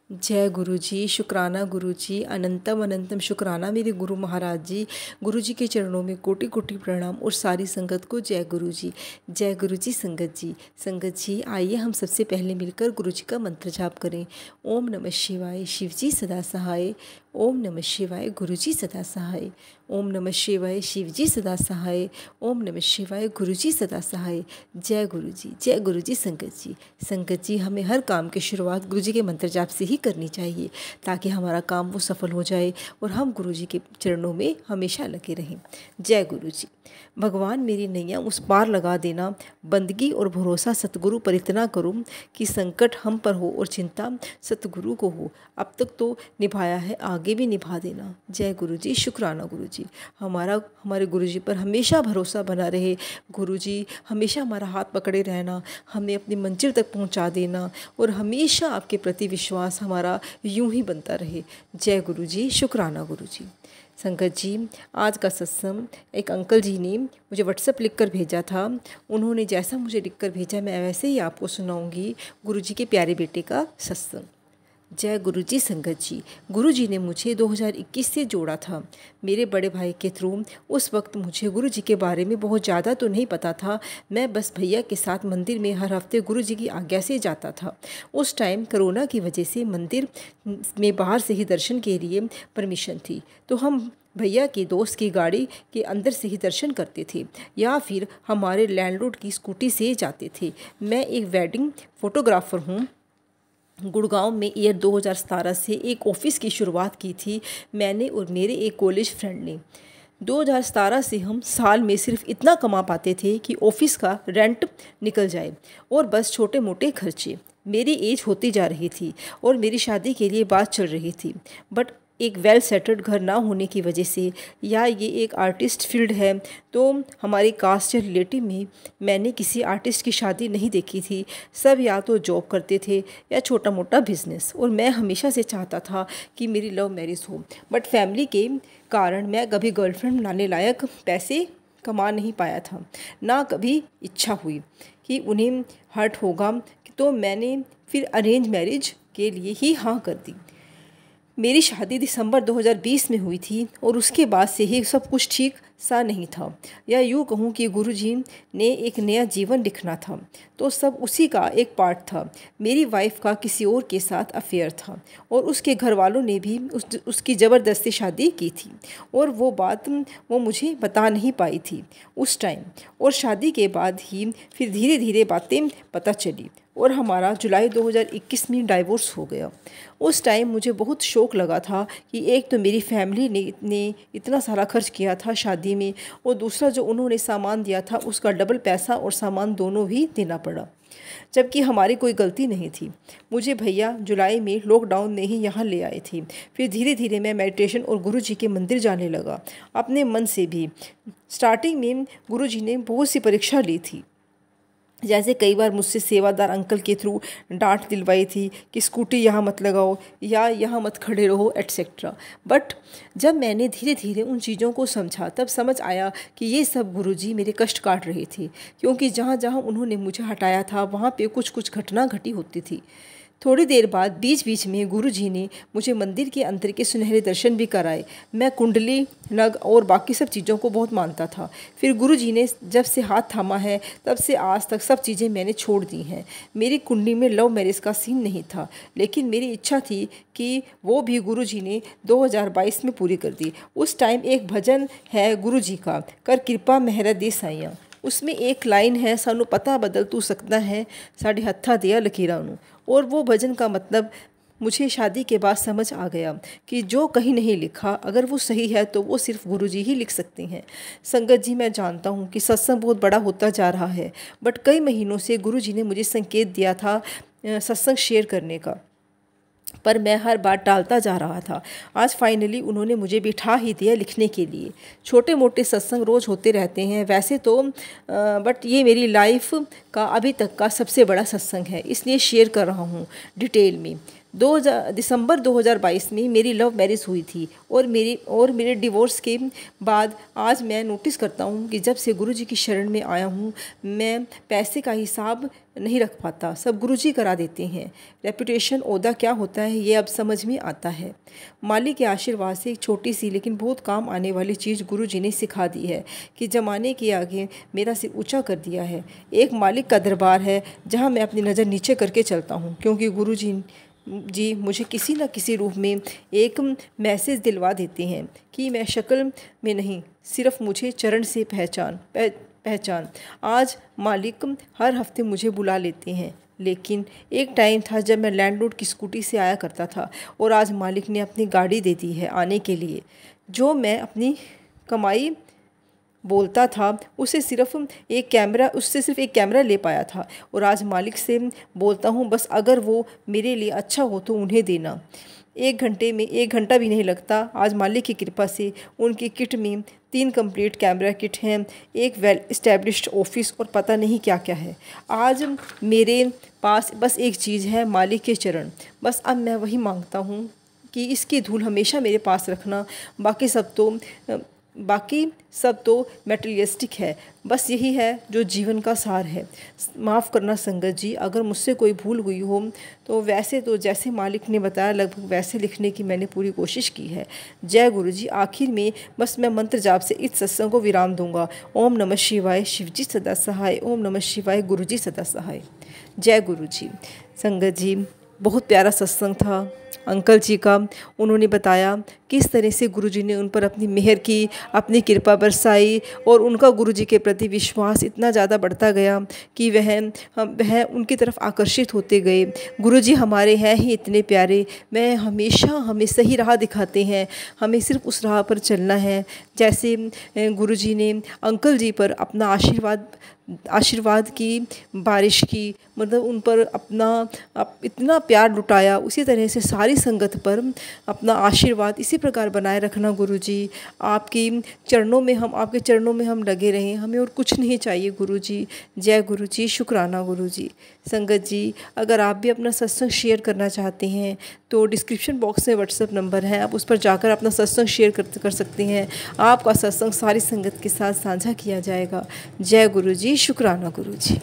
जय गुरु जी, शुक्राना गुरु जी, अनंतम अनंतम शुक्राना मेरे गुरु महाराज जी। गुरु जी के चरणों में कोटि कोटि प्रणाम और सारी संगत को जय गुरु जी। जय गुरु जी संगत जी। संगत जी आइए हम सबसे पहले मिलकर गुरु जी का मंत्र जाप करें। ओम नमः शिवाय, शिव जी सदा सहाय। ओम नमः शिवाय, गुरु जी सदा सहाय। ओम नमः शिवाय, शिव जी सदा सहाय। ओम नमः शिवाय, गुरु जी सदा सहाय। जय गुरु जी, जय गुरु जी संगत जी। संगत जी हमें हर काम की शुरुआत गुरु जी के मंत्र जाप से ही करनी चाहिए ताकि हमारा काम वो सफल हो जाए और हम गुरु जी के चरणों में हमेशा लगे रहें। जय गुरु जी। भगवान मेरी नैया उस पार लगा देना, बंदगी और भरोसा सतगुरु पर इतना करूँ कि संकट हम पर हो और चिंता सतगुरु को हो। अब तक तो निभाया है, आगे भी निभा देना। जय गुरु जी, शुक्राना गुरु जी। हमारे गुरु जी पर हमेशा भरोसा बना रहे। गुरु जी हमेशा हमारा हाथ पकड़े रहना, हमें अपनी मंजिल तक पहुंचा देना और हमेशा आपके प्रति विश्वास हमारा यूं ही बनता रहे। जय गुरु जी, शुक्राना गुरु जी। संगत जी आज का सत्संग एक अंकल जी ने मुझे व्हाट्सएप लिखकर भेजा था। उन्होंने जैसा मुझे लिखकर भेजा मैं वैसे ही आपको सुनाऊंगी गुरु जी के प्यारे बेटे का सत्संग। जय गुरु जी संगत जी। गुरु जी ने मुझे 2021 से जोड़ा था मेरे बड़े भाई के थ्रू। उस वक्त मुझे गुरु जी के बारे में बहुत ज़्यादा तो नहीं पता था। मैं बस भैया के साथ मंदिर में हर हफ्ते गुरु जी की आज्ञा से जाता था। उस टाइम कोरोना की वजह से मंदिर में बाहर से ही दर्शन के लिए परमिशन थी, तो हम भैया के दोस्त की गाड़ी के अंदर से ही दर्शन करते थे या फिर हमारे लैंडलॉर्ड की स्कूटी से जाते थे। मैं एक वेडिंग फोटोग्राफर हूँ। गुड़गांव में ईयर 2017 से एक ऑफिस की शुरुआत की थी मैंने और मेरे एक कॉलेज फ्रेंड ने। 2017 से हम साल में सिर्फ इतना कमा पाते थे कि ऑफिस का रेंट निकल जाए और बस छोटे मोटे खर्चे। मेरी एज होती जा रही थी और मेरी शादी के लिए बात चल रही थी, बट एक वेल सेटल्ड घर ना होने की वजह से या ये एक आर्टिस्ट फील्ड है तो हमारी कास्ट या रिलेटिव में मैंने किसी आर्टिस्ट की शादी नहीं देखी थी। सब या तो जॉब करते थे या छोटा मोटा बिजनेस, और मैं हमेशा से चाहता था कि मेरी लव मैरिज हो, बट फैमिली के कारण मैं कभी गर्लफ्रेंड लाने लायक पैसे कमा नहीं पाया था, ना कभी इच्छा हुई कि उन्हें हर्ट होगा, तो मैंने फिर अरेंज मैरिज के लिए ही हाँ कर दी। मेरी शादी दिसंबर 2020 में हुई थी और उसके बाद से ही सब कुछ ठीक सा नहीं था, या यूँ कहूँ कि गुरुजी ने एक नया जीवन लिखना था तो सब उसी का एक पार्ट था। मेरी वाइफ का किसी और के साथ अफेयर था और उसके घर वालों ने भी उसकी ज़बरदस्ती शादी की थी और वो बात वो मुझे बता नहीं पाई थी उस टाइम, और शादी के बाद ही फिर धीरे धीरे बातें पता चली और हमारा जुलाई 2021 में डाइवोर्स हो गया। उस टाइम मुझे बहुत शौक लगा था कि एक तो मेरी फैमिली ने इतना सारा खर्च किया था शादी में, और दूसरा जो उन्होंने सामान दिया था उसका डबल पैसा और सामान दोनों भी देना पड़ा, जबकि हमारी कोई गलती नहीं थी। मुझे भैया जुलाई में लॉकडाउन में ही यहाँ ले आए थे। फिर धीरे धीरे मैं मेडिटेशन और गुरु जी के मंदिर जाने लगा अपने मन से भी। स्टार्टिंग में गुरु जी ने बहुत सी परीक्षा ली थी, जैसे कई बार मुझसे सेवादार अंकल के थ्रू डांट दिलवाई थी कि स्कूटी यहाँ मत लगाओ या यहाँ मत खड़े रहो एटसेट्रा। बट जब मैंने धीरे धीरे उन चीज़ों को समझा तब समझ आया कि ये सब गुरुजी मेरे कष्ट काट रहे थे, क्योंकि जहाँ जहाँ उन्होंने मुझे हटाया था वहाँ पे कुछ कुछ घटना घटी होती थी। थोड़ी देर बाद बीच बीच में गुरुजी ने मुझे मंदिर के अंदर के सुनहरे दर्शन भी कराए। मैं कुंडली, नग और बाकी सब चीज़ों को बहुत मानता था। फिर गुरुजी ने जब से हाथ थामा है तब से आज तक सब चीज़ें मैंने छोड़ दी हैं। मेरी कुंडली में लव मैरिज का सीन नहीं था, लेकिन मेरी इच्छा थी कि वो भी गुरुजी ने 2022 में पूरी कर दी। उस टाइम एक भजन है गुरुजी का, कर कृपा मेहरा दे साइयां। उसमें एक लाइन है, सानू पता बदल तू सकता है साढ़े हत्था दिया लकीरां नूं। और वो भजन का मतलब मुझे शादी के बाद समझ आ गया कि जो कहीं नहीं लिखा अगर वो सही है तो वो सिर्फ गुरुजी ही लिख सकते हैं। संगत जी मैं जानता हूँ कि सत्संग बहुत बड़ा होता जा रहा है, बट कई महीनों से गुरुजी ने मुझे संकेत दिया था सत्संग शेयर करने का, पर मैं हर बार टालता जा रहा था। आज फाइनली उन्होंने मुझे बिठा ही दिया लिखने के लिए। छोटे मोटे सत्संग रोज़ होते रहते हैं वैसे तो, बट ये मेरी लाइफ का अभी तक का सबसे बड़ा सत्संग है, इसलिए शेयर कर रहा हूँ डिटेल में। दिसंबर 2022 में मेरी लव मैरिज हुई थी और मेरे डिवोर्स के बाद आज मैं नोटिस करता हूँ कि जब से गुरुजी की शरण में आया हूँ मैं पैसे का हिसाब नहीं रख पाता, सब गुरुजी करा देते हैं। रेपुटेशन ओहदा क्या होता है ये अब समझ में आता है। मालिक के आशीर्वाद से एक छोटी सी लेकिन बहुत काम आने वाली चीज़ गुरुजी ने सिखा दी है कि ज़माने के आगे मेरा सिर ऊंचा कर दिया है। एक मालिक का दरबार है जहां मैं अपनी नज़र नीचे करके चलता हूं, क्योंकि गुरुजी मुझे किसी न किसी रूप में एक मैसेज दिलवा देते हैं कि मैं शक्ल में नहीं, सिर्फ मुझे चरण से पहचान। आज मालिक हर हफ्ते मुझे बुला लेते हैं, लेकिन एक टाइम था जब मैं लैंडलॉर्ड की स्कूटी से आया करता था और आज मालिक ने अपनी गाड़ी दे दी है आने के लिए। जो मैं अपनी कमाई बोलता था उससे सिर्फ एक कैमरा ले पाया था और आज मालिक से बोलता हूँ बस अगर वो मेरे लिए अच्छा हो तो उन्हें देना। 1 घंटा भी नहीं लगता। आज मालिक की कृपा से उनकी किट में 3 कंप्लीट कैमरा किट हैं, एक वेल इस्टेब्लिश्ड ऑफिस और पता नहीं क्या क्या है। आज मेरे पास बस एक चीज़ है, मालिक के चरण। बस अब मैं वही मांगता हूँ कि इसकी धूल हमेशा मेरे पास रखना। बाकी सब तो मटेरियलिस्टिक है। बस यही है जो जीवन का सार है। माफ़ करना संगत जी अगर मुझसे कोई भूल हुई हो, तो वैसे तो जैसे मालिक ने बताया लगभग वैसे लिखने की मैंने पूरी कोशिश की है। जय गुरु जी। आखिर में बस मैं मंत्र जाप से इस सत्संग को विराम दूंगा। ओम नमः शिवाय, शिवजी सदा सहाय। ओम नमः शिवाय, गुरु जी सदा सहाय। जय गुरु जी। संगत जी बहुत प्यारा सत्संग था अंकल जी का। उन्होंने बताया किस तरह से गुरुजी ने उन पर अपनी मेहर की, अपनी कृपा बरसाई और उनका गुरुजी के प्रति विश्वास इतना ज़्यादा बढ़ता गया कि वह उनकी तरफ आकर्षित होते गए। गुरुजी हमारे हैं ही इतने प्यारे, वह हमेशा हमें सही राह दिखाते हैं, हमें सिर्फ उस राह पर चलना है। जैसे गुरुजी ने अंकल जी पर अपना आशीर्वाद की बारिश की, मतलब उन पर इतना प्यार लुटाया, उसी तरह से सारी संगत पर अपना आशीर्वाद इसी प्रकार बनाए रखना। गुरुजी आपके चरणों में हम लगे रहें, हमें और कुछ नहीं चाहिए गुरुजी। जय गुरुजी। शुक्राना गुरुजी। संगत जी अगर आप भी अपना सत्संग शेयर करना चाहते हैं तो डिस्क्रिप्शन बॉक्स में व्हाट्सएप नंबर है, आप उस पर जाकर अपना सत्संग शेयर कर सकते हैं। आपका सत्संग सारी संगत के साथ साझा किया जाएगा। जय गुरुजी। शुक्राना गुरुजी।